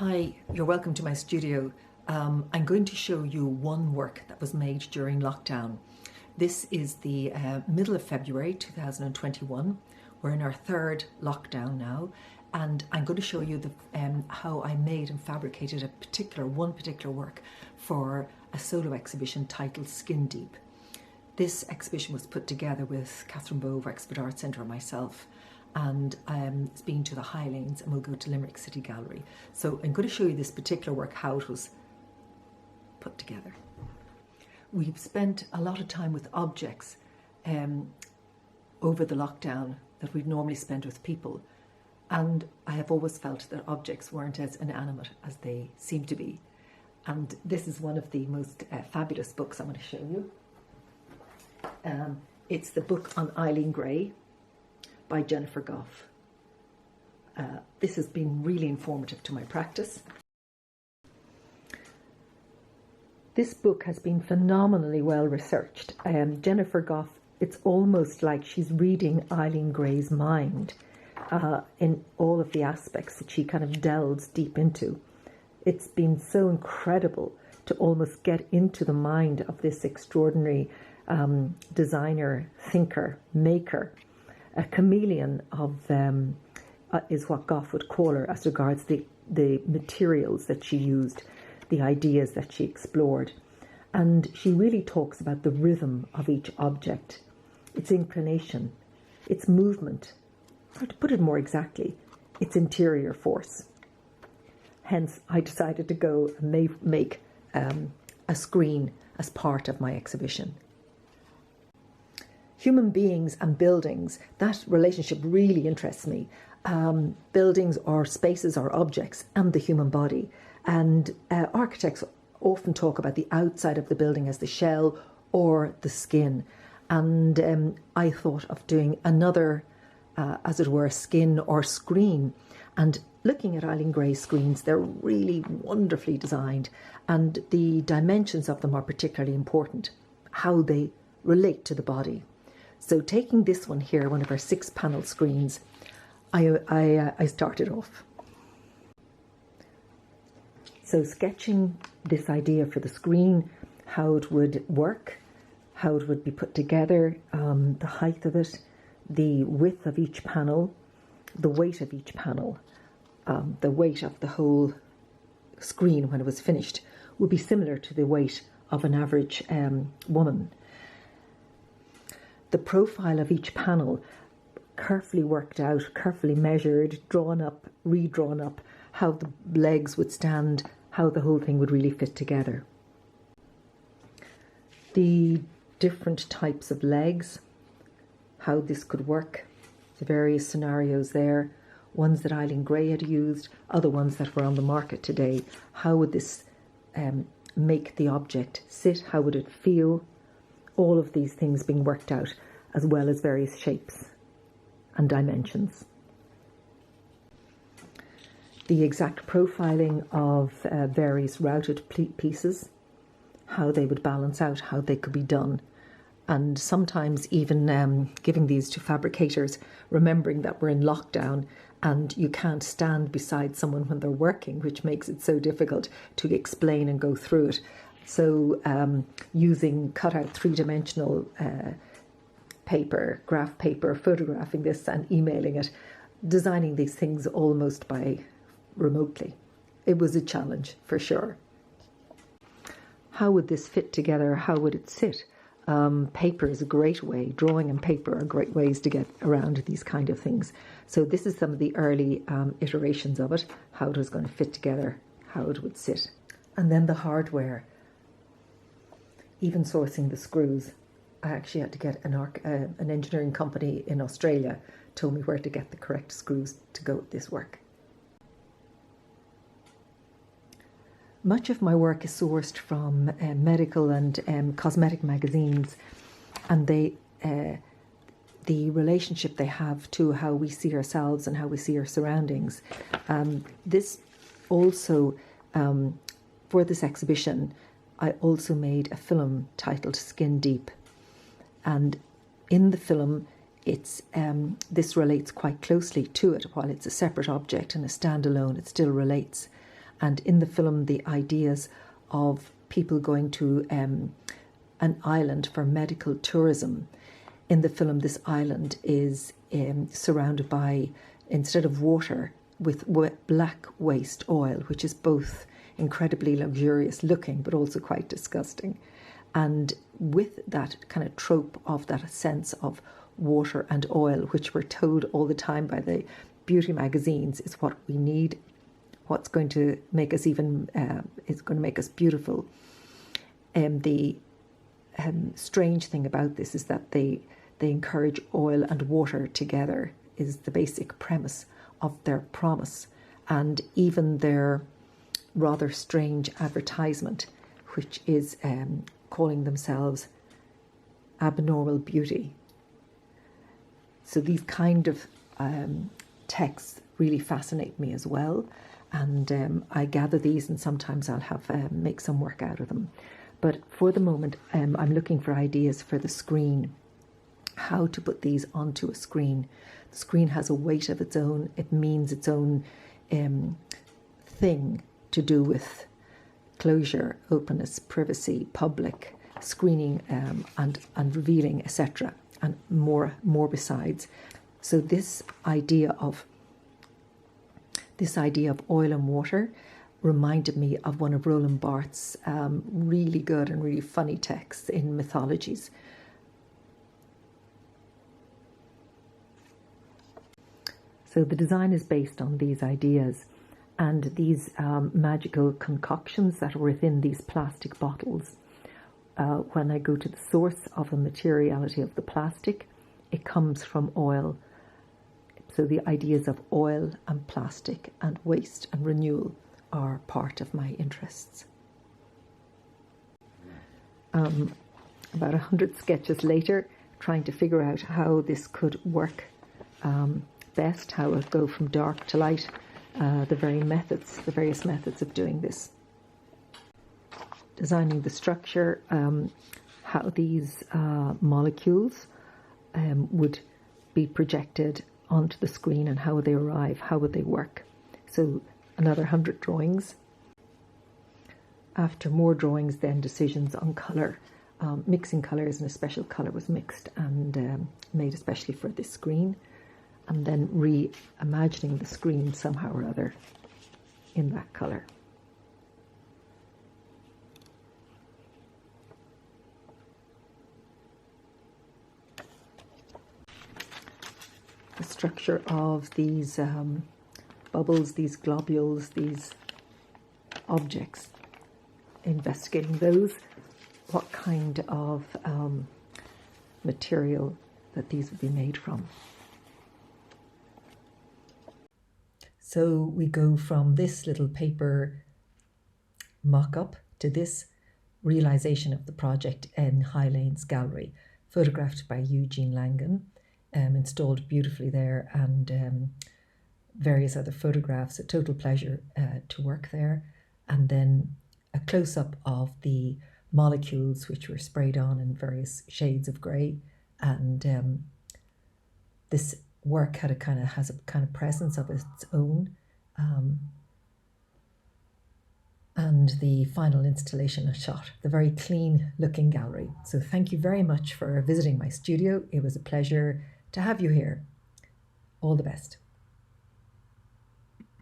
Hi, you're welcome to my studio. I'm going to show you one work that was made during lockdown. This is the middle of February 2021. We're in our third lockdown now, and I'm going to show you how I made and fabricated one particular work for a solo exhibition titled Skin Deep. This exhibition was put together with Catherine Bove, Wexford Art Centre, and myself, and it's been to the Highlanes, and we'll go to Limerick City Gallery. So I'm going to show you this particular work, how it was put together. We've spent a lot of time with objects over the lockdown that we'd normally spend with people, and I have always felt that objects weren't as inanimate as they seem to be. And this is one of the most fabulous books I'm going to show you. It's the book on Eileen Gray by Jennifer Goff. This has been really informative to my practice. This book has been phenomenally well researched. Jennifer Goff, it's almost like she's reading Eileen Gray's mind in all of the aspects that she kind of delves deep into. It's been so incredible to almost get into the mind of this extraordinary designer, thinker, maker. A chameleon of is what Goff would call her as regards the materials that she used, the ideas that she explored. And she really talks about the rhythm of each object, its inclination, its movement, or to put it more exactly, its interior force. Hence, I decided to go and make a screen as part of my exhibition. Human beings and buildings, that relationship really interests me. Buildings or spaces or objects and the human body. And architects often talk about the outside of the building as the shell or the skin. And I thought of doing another, as it were, skin or screen. And looking at Eileen Gray's screens, they're really wonderfully designed. And the dimensions of them are particularly important, how they relate to the body. So taking this one here, one of our 6-panel screens, I started off. So sketching this idea for the screen, how it would work, how it would be put together, the height of it, the width of each panel, the weight of each panel, the weight of the whole screen when it was finished would be similar to the weight of an average woman. The profile of each panel, carefully worked out, carefully measured, drawn up, redrawn up, how the legs would stand, how the whole thing would really fit together. The different types of legs, how this could work, the various scenarios there, ones that Eileen Gray had used, other ones that were on the market today. How would this make the object sit? How would it feel? All of these things being worked out, as well as various shapes and dimensions. The exact profiling of various routed pieces, how they would balance out, how they could be done, and sometimes even giving these to fabricators, remembering that we're in lockdown and you can't stand beside someone when they're working, which makes it so difficult to explain and go through it. So using cut-out 3-dimensional paper, graph paper, photographing this and emailing it, designing these things almost by remotely. It was a challenge for sure. How would this fit together? How would it sit? Paper is a great way, drawing and paper are great ways to get around these kind of things. So this is some of the early iterations of it, how it was going to fit together, how it would sit. And then the hardware. Even sourcing the screws. I actually had to get an engineering company in Australia told me where to get the correct screws to go with this work. Much of my work is sourced from medical and cosmetic magazines, and the relationship they have to how we see ourselves and how we see our surroundings. This also, for this exhibition, I also made a film titled Skin Deep. And in the film, this relates quite closely to it. While it's a separate object and a standalone, it still relates. And in the film, the ideas of people going to an island for medical tourism. In the film, this island is surrounded by, instead of water, with black waste oil, which is both incredibly luxurious looking but also quite disgusting. And with that kind of trope of that sense of water and oil, which we're told all the time by the beauty magazines is what we need, what's going to make us even, is going to make us beautiful. The strange thing about this is that they encourage oil and water together, is the basic premise of their promise, and even their rather strange advertisement, which is calling themselves abnormal beauty. So these kind of texts really fascinate me as well, and I gather these, and sometimes I'll have make some work out of them. But for the moment, I'm looking for ideas for the screen, how to put these onto a screen. The screen has a weight of its own. It means its own thing to do with closure, openness, privacy, public, screening, and revealing, etc., and more besides. So this idea of oil and water reminded me of one of Roland Barthes' really good and really funny texts in Mythologies. So the design is based on these ideas and these magical concoctions that are within these plastic bottles. When I go to the source of the materiality of the plastic, it comes from oil. So the ideas of oil and plastic and waste and renewal are part of my interests. About 100 sketches later, trying to figure out how this could work best, how it go from dark to light, the various methods of doing this. Designing the structure, how these molecules would be projected onto the screen and how would they arrive, how would they work. So another 100 drawings. After more drawings, then decisions on colour. Mixing colours, and a special colour was mixed and made especially for this screen. And then reimagining the screen somehow or other in that colour. The structure of these bubbles, these globules, these objects, investigating those, what kind of material that these would be made from. So we go from this little paper mock-up to this realisation of the project in Highlanes Gallery, photographed by Eugene Langan, installed beautifully there, and various other photographs. A total pleasure to work there. And then a close-up of the molecules which were sprayed on in various shades of grey, and this work has a kind of presence of its own, and the final installation and shot, the very clean looking gallery. So thank you very much for visiting my studio. It was a pleasure to have you here. All the best.